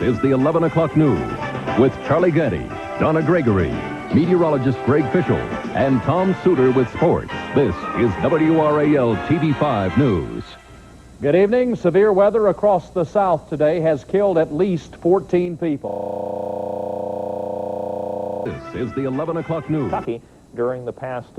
is the 11 o'clock news with Charlie Getty, Donna Gregory, meteorologist Greg Fischel, and Tom Suter with sports. This is WRAL TV5 News. Good evening. Severe weather across the South today has killed at least 14 people. This is the 11 o'clock news. Kentucky during the past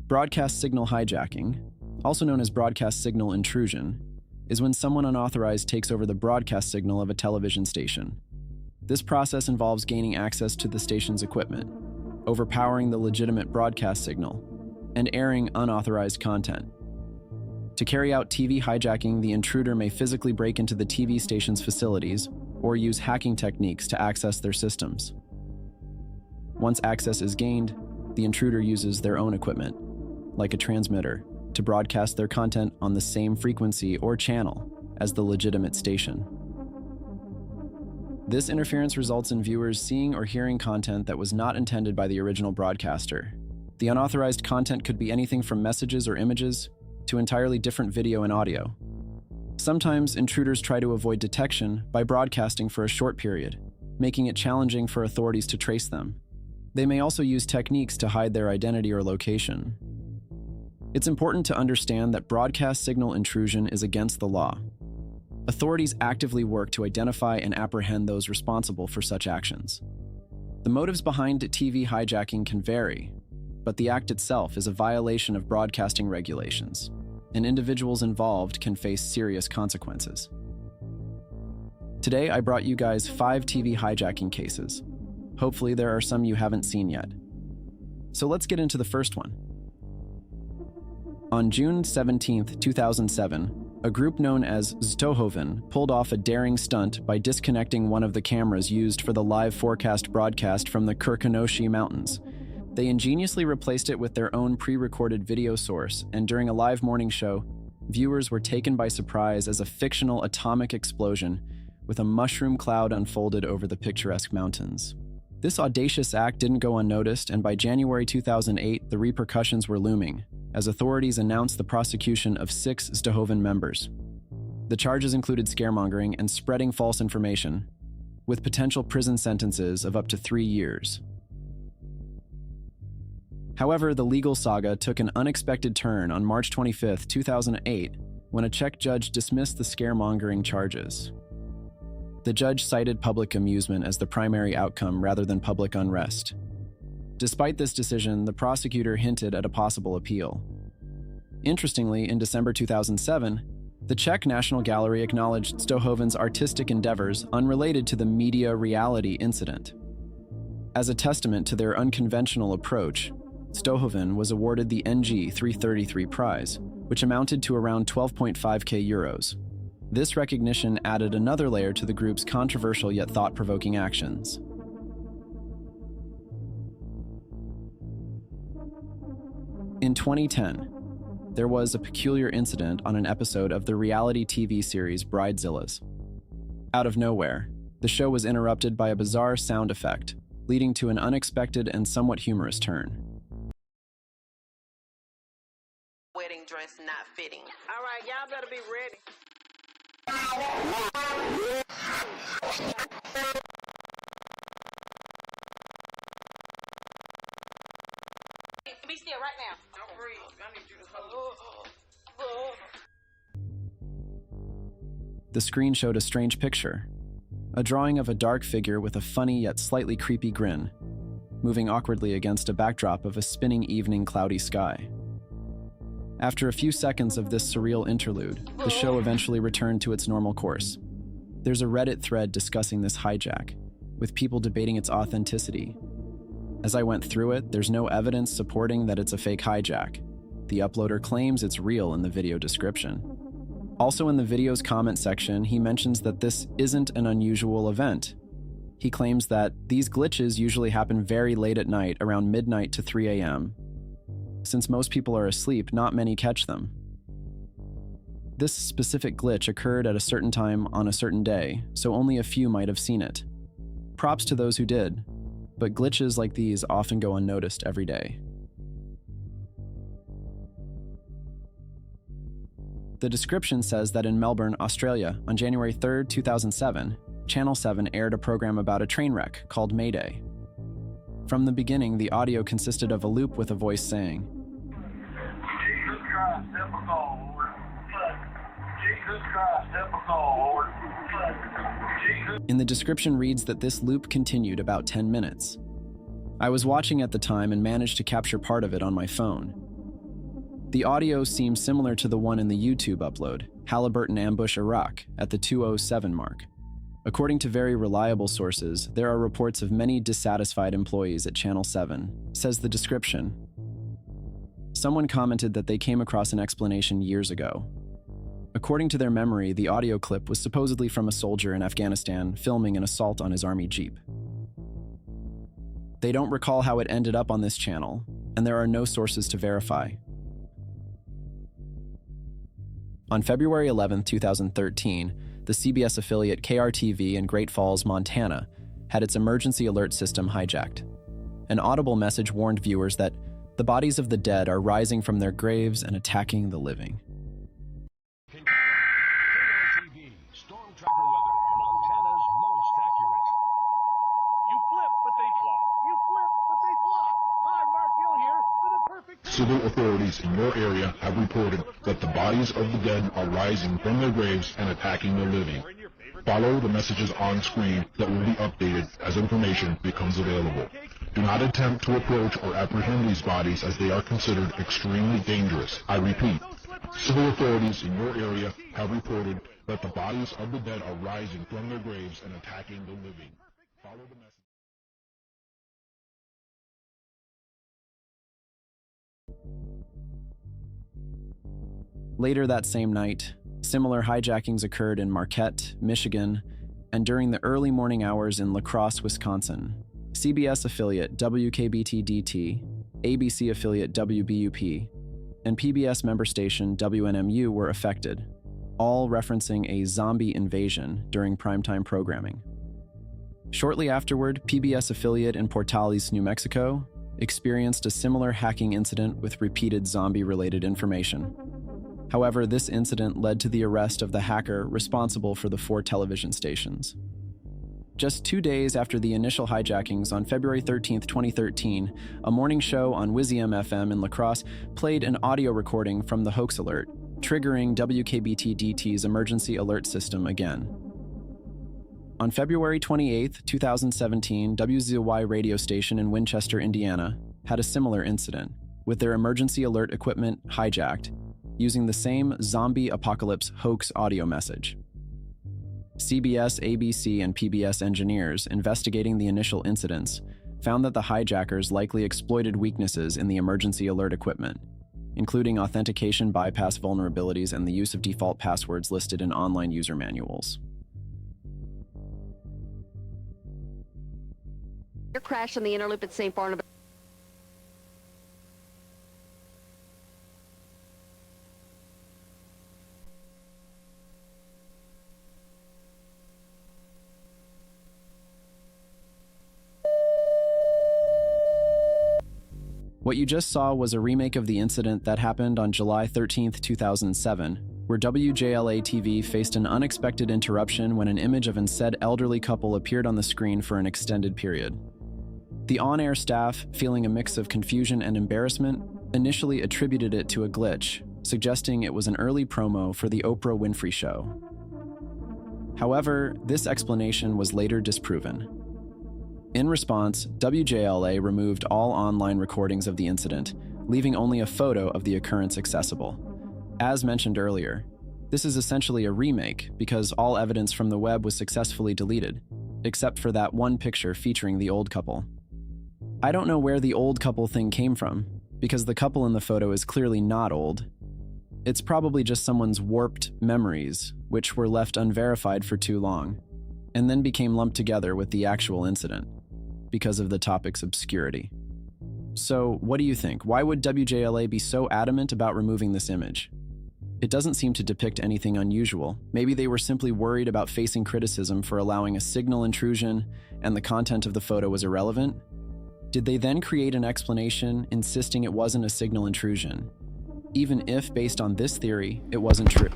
Broadcast signal hijacking, also known as broadcast signal intrusion, is when someone unauthorized takes over the broadcast signal of a television station. This process involves gaining access to the station's equipment, overpowering the legitimate broadcast signal, and airing unauthorized content. To carry out TV hijacking, the intruder may physically break into the TV station's facilities or use hacking techniques to access their systems. Once access is gained, the intruder uses their own equipment, like a transmitter, to broadcast their content on the same frequency or channel as the legitimate station. This interference results in viewers seeing or hearing content that was not intended by the original broadcaster. The unauthorized content could be anything from messages or images to entirely different video and audio. Sometimes intruders try to avoid detection by broadcasting for a short period, making it challenging for authorities to trace them. They may also use techniques to hide their identity or location. It's important to understand that broadcast signal intrusion is against the law. Authorities actively work to identify and apprehend those responsible for such actions. The motives behind TV hijacking can vary, but the act itself is a violation of broadcasting regulations, and individuals involved can face serious consequences. Today, I brought you guys 5 TV hijacking cases. Hopefully, there are some you haven't seen yet. So let's get into the first one. On June 17, 2007, a group known as Stohoven pulled off a daring stunt by disconnecting one of the cameras used for the live forecast broadcast from the Kirkkonoshi Mountains. They ingeniously replaced it with their own pre-recorded video source, and during a live morning show, viewers were taken by surprise as a fictional atomic explosion with a mushroom cloud unfolded over the picturesque mountains. This audacious act didn't go unnoticed, and by January 2008, the repercussions were looming, as authorities announced the prosecution of 6 Stohoven members. The charges included scaremongering and spreading false information, with potential prison sentences of up to 3 years. However, the legal saga took an unexpected turn on March 25, 2008, when a Czech judge dismissed the scaremongering charges. The judge cited public amusement as the primary outcome rather than public unrest. Despite this decision, the prosecutor hinted at a possible appeal. Interestingly, in December 2007, the Czech National Gallery acknowledged Stohoven's artistic endeavors unrelated to the media reality incident. As a testament to their unconventional approach, Stohoven was awarded the NG 333 prize, which amounted to around 12.5k euros. This recognition added another layer to the group's controversial yet thought-provoking actions. In 2010, there was a peculiar incident on an episode of the reality TV series Bridezillas. Out of nowhere, the show was interrupted by a bizarre sound effect, leading to an unexpected and somewhat humorous turn. Wedding dress not fitting. All right, y'all better be ready. Be still right now. Don't breathe. I need you to hold. The screen showed a strange picture, a drawing of a dark figure with a funny yet slightly creepy grin, moving awkwardly against a backdrop of a spinning evening cloudy sky. After a few seconds of this surreal interlude, the show eventually returned to its normal course. There's a Reddit thread discussing this hijack, with people debating its authenticity. As I went through it, there's no evidence supporting that it's a fake hijack. The uploader claims it's real in the video description. Also in the video's comment section, he mentions that this isn't an unusual event. He claims that these glitches usually happen very late at night, around midnight to 3 a.m. Since most people are asleep, not many catch them. This specific glitch occurred at a certain time on a certain day, so only a few might have seen it. Props to those who did, but glitches like these often go unnoticed every day. The description says that in Melbourne, Australia, on January 3, 2007, Channel 7 aired a program about a train wreck called Mayday. From the beginning, the audio consisted of a loop with a voice saying, Jesus Christ, help us all, Lord. Jesus Christ, help us all, Lord. Jesus. In the description reads that this loop continued about 10 minutes. I was watching at the time and managed to capture part of it on my phone. The audio seems similar to the one in the YouTube upload, Halliburton Ambush Iraq, at the 2:07 mark. According to very reliable sources, there are reports of many dissatisfied employees at Channel 7, says the description. Someone commented that they came across an explanation years ago. According to their memory, the audio clip was supposedly from a soldier in Afghanistan filming an assault on his army jeep. They don't recall how it ended up on this channel, and there are no sources to verify. On February 11, 2013, the CBS affiliate KRTV in Great Falls, Montana, had its emergency alert system hijacked. An audible message warned viewers that the bodies of the dead are rising from their graves and attacking the living. KRTV, storm tracker weather, Montana's most accurate. You flip, but they flop. You flip, but they flop. Hi, Mark Hill here for the perfect... Civil authorities in your area have reported that the bodies of the dead are rising from their graves and attacking the living. Follow the messages on screen that will be updated as information becomes available. Do not attempt to approach or apprehend these bodies as they are considered extremely dangerous. I repeat, civil authorities in your area have reported that the bodies of the dead are rising from their graves and attacking the living. Follow the message. Later that same night, similar hijackings occurred in Marquette, Michigan, and during the early morning hours in La Crosse, Wisconsin. CBS affiliate WKBT-DT, ABC affiliate WBUP, and PBS member station WNMU were affected, all referencing a zombie invasion during primetime programming. Shortly afterward, PBS affiliate in Portales, New Mexico, experienced a similar hacking incident with repeated zombie-related information. However, this incident led to the arrest of the hacker responsible for the 4 television stations. Just 2 days after the initial hijackings on February 13, 2013, a morning show on WIZM FM in La Crosse played an audio recording from the hoax alert, triggering WKBT-DT's emergency alert system again. On February 28, 2017, WZY radio station in Winchester, Indiana, had a similar incident, with their emergency alert equipment hijacked, using the same zombie apocalypse hoax audio message. CBS, ABC, and PBS engineers investigating the initial incidents found that the hijackers likely exploited weaknesses in the emergency alert equipment, including authentication bypass vulnerabilities and the use of default passwords listed in online user manuals. Your crash on the inner loop at St. Barnabas. What you just saw was a remake of the incident that happened on July 13, 2007, where WJLA-TV faced an unexpected interruption when an image of an said elderly couple appeared on the screen for an extended period. The on-air staff, feeling a mix of confusion and embarrassment, initially attributed it to a glitch, suggesting it was an early promo for the Oprah Winfrey Show. However, this explanation was later disproven. In response, WJLA removed all online recordings of the incident, leaving only a photo of the occurrence accessible. As mentioned earlier, this is essentially a remake because all evidence from the web was successfully deleted, except for that one picture featuring the old couple. I don't know where the old couple thing came from, because the couple in the photo is clearly not old. It's probably just someone's warped memories, which were left unverified for too long, and then became lumped together with the actual incident, because of the topic's obscurity. So, what do you think? Why would WJLA be so adamant about removing this image? It doesn't seem to depict anything unusual. Maybe they were simply worried about facing criticism for allowing a signal intrusion and the content of the photo was irrelevant? Did they then create an explanation insisting it wasn't a signal intrusion, even if, based on this theory, it wasn't true?